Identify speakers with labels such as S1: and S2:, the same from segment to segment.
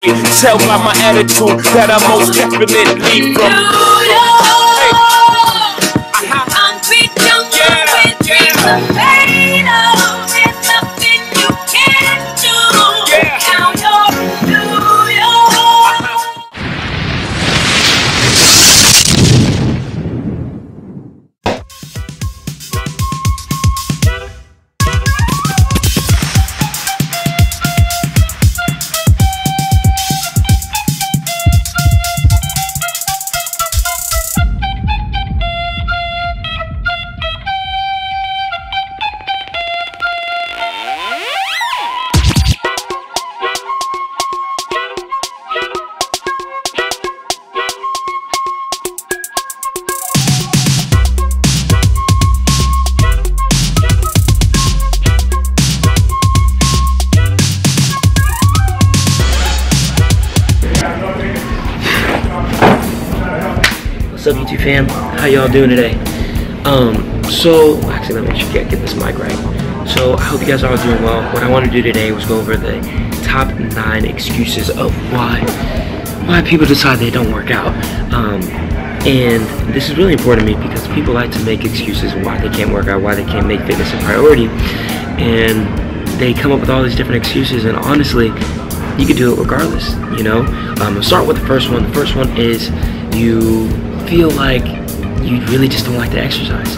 S1: Tell by my attitude that I most definitely from
S2: Concrete jungle with dreams of made of. There's nothing you can't do. Now you're New York.
S3: What's up, YouTube fam? How y'all doing today? So actually, let me get this mic right. So I hope you guys are all doing well. What I want to do today was go over the top 9 excuses of why people decide they don't work out. And this is really important to me because people like to make excuses why they can't work out, why they can't make fitness a priority, and they come up with all these different excuses. And honestly, you can do it regardless. You know, I'll start with the first one. The first one is you feel like you really just don't like to exercise.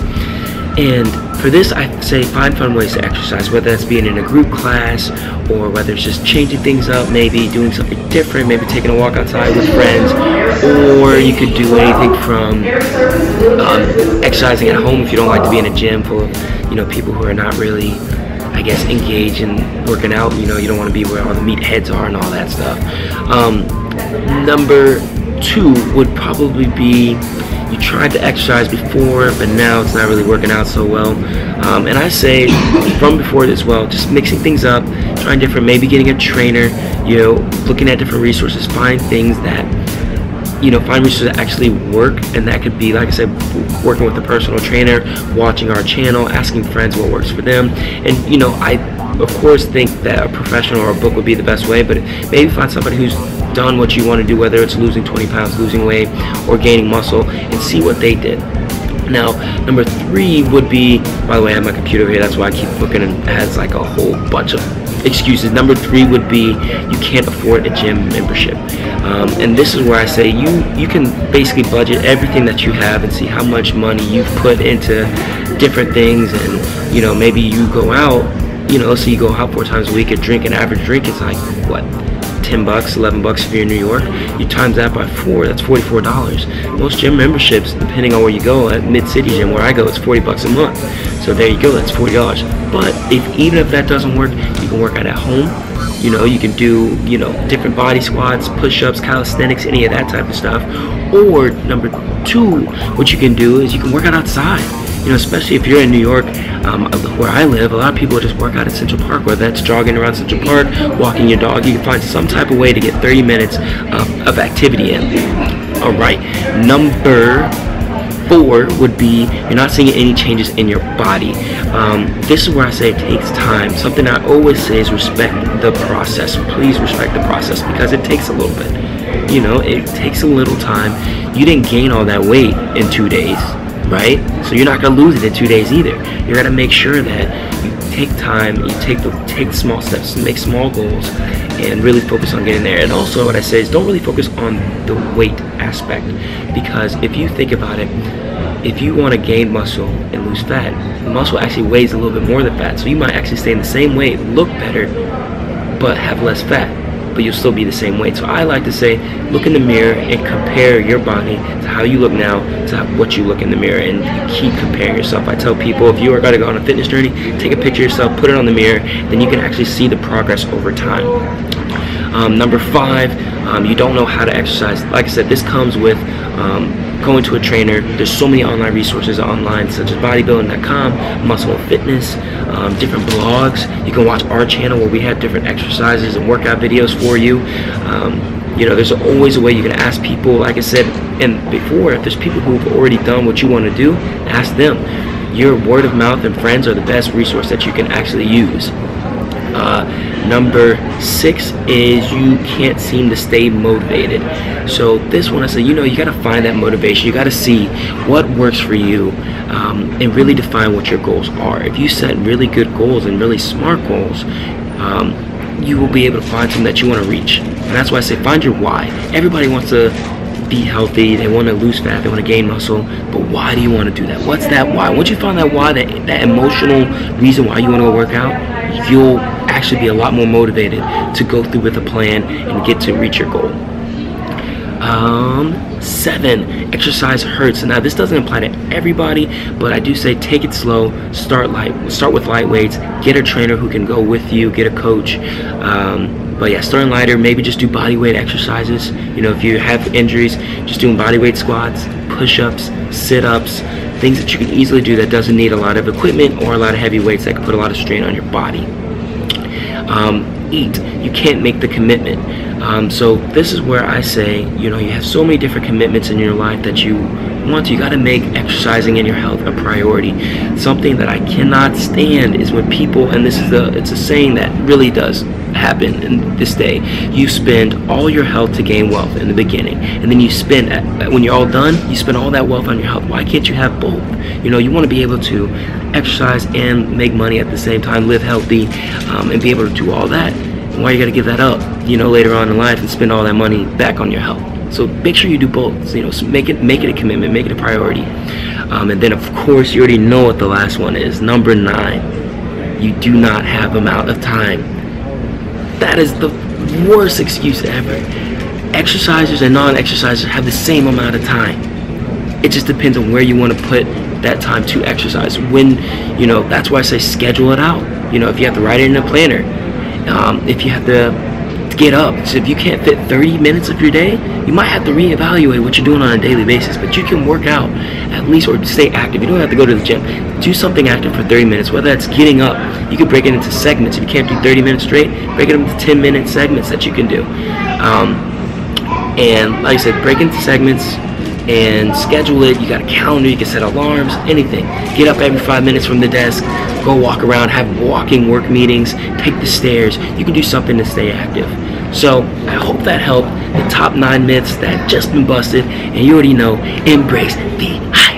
S3: And for this, I say find fun ways to exercise, whether that's being in a group class or whether it's just changing things up, maybe doing something different, maybe taking a walk outside with friends, or you could do anything from exercising at home if you don't like to be in a gym full of people who are not really, I guess, engaged in working out. You don't want to be where all the meatheads are and all that stuff. Number 2 would probably be you tried to exercise before, but now it's not really working out so well. And I say from before as well, just mixing things up, trying different, maybe getting a trainer, looking at different resources, find things that, find resources that actually work. And that could be, like I said, working with a personal trainer, watching our channel, asking friends what works for them. And, I, of course, think that a professional or a book would be the best way, but maybe find somebody who's done what you want to do, whether it's losing 20 pounds, losing weight, or gaining muscle, and see what they did. Now, number 3 would be, by the way, I have my computer here, that's why I keep looking, and it has like a whole bunch of excuses. Number 3 would be you can't afford a gym membership. And this is where I say you can basically budget everything that you have and see how much money you've put into different things, and maybe you go out, so you go out 4 times a week and drink, an average drink is like, what, 10 bucks, 11 bucks if you're in New York. You times that by 4, that's $44. Most gym memberships, depending on where you go, at Mid-City Gym where I go, it's 40 bucks a month. So there you go, that's $40. But even if that doesn't work, you can work out at home. You can do, different body squats, push-ups, calisthenics, any of that type of stuff. Or number 2, what you can do is you can work out outside. Especially if you're in New York, where I live, a lot of people just work out at Central Park, whether that's jogging around Central Park, walking your dog. You can find some type of way to get 30 minutes of activity in. All right, number 4 would be you're not seeing any changes in your body. This is where I say it takes time. Something I always say is respect the process. Please respect the process because it takes a little bit. It takes a little time. You didn't gain all that weight in 2 days. Right? So you're not going to lose it in 2 days either. You're going to make sure that you take time, you take small steps, make small goals, and really focus on getting there. And also what I say is don't really focus on the weight aspect, because if you think about it, if you want to gain muscle and lose fat, muscle actually weighs a little bit more than fat. So you might actually stay in the same weight, look better, but have less fat, but you'll still be the same weight. So I like to say, look in the mirror and compare your body to how you look now to what you look in the mirror, and you keep comparing yourself. I tell people, if you are going to go on a fitness journey, take a picture of yourself, put it on the mirror, then you can actually see the progress over time. Number 5, you don't know how to exercise. Like I said, this comes with going to a trainer. There's so many online resources online, such as bodybuilding.com, muscle and fitness, different blogs. You can watch our channel where we have different exercises and workout videos for you. There's always a way you can ask people, like I said, and before, if there's people who've already done what you want to do, ask them. Your word of mouth and friends are the best resource that you can actually use. Number 6 is you can't seem to stay motivated. So this one, I say, you got to find that motivation. You got to see what works for you, and really define what your goals are. If you set really good goals and really smart goals, you will be able to find something that you want to reach. And that's why I say find your why. Everybody wants to be healthy, they want to lose fat, they want to gain muscle, but why do you want to do that? What's that why? Once you find that why, that emotional reason why you want to go work out, you'll actually be a lot more motivated to go through with a plan and get to reach your goal. 7, exercise hurts. Now this doesn't apply to everybody, but I do say take it slow, start with light weights, get a trainer who can go with you, get a coach. But yeah, starting lighter, maybe just do body weight exercises. If you have injuries, just doing body weight squats, push-ups, sit-ups, things that you can easily do that doesn't need a lot of equipment or a lot of heavy weights that can put a lot of strain on your body. Eat. You can't make the commitment. So this is where I say, you have so many different commitments in your life that you got to make exercising and your health a priority. Something that I cannot stand is when people, and it's a saying that really does happen in this day, you spend all your health to gain wealth in the beginning, and then when you're all done, you spend all that wealth on your health. Why can't you have both? You want to be able to exercise and make money at the same time, live healthy, and be able to do all that. Why you got to give that up, later on in life and spend all that money back on your health? So make sure you do both. So make it a commitment, make it a priority. And then of course you already know what the last one is. Number 9, you do not have amount of time. That is the worst excuse ever. Exercisers and non-exercisers have the same amount of time. It just depends on where you want to put that time to exercise. When, that's why I say schedule it out. If you have to write it in a planner, if you have to get up, so if you can't fit 30 minutes of your day, you might have to reevaluate what you're doing on a daily basis. But you can work out at least, or stay active. You don't have to go to the gym. Do something active for 30 minutes, whether that's getting up. You can break it into segments. If you can't do 30 minutes straight, break it into 10-minute segments that you can do. And like I said, break into segments and schedule it. You got a calendar, you can set alarms, anything. Get up every 5 minutes from the desk, go walk around, have walking work meetings, take the stairs. You can do something to stay active. So I hope that helped. The top 9 myths that have just been busted, and you already know, embrace the hype.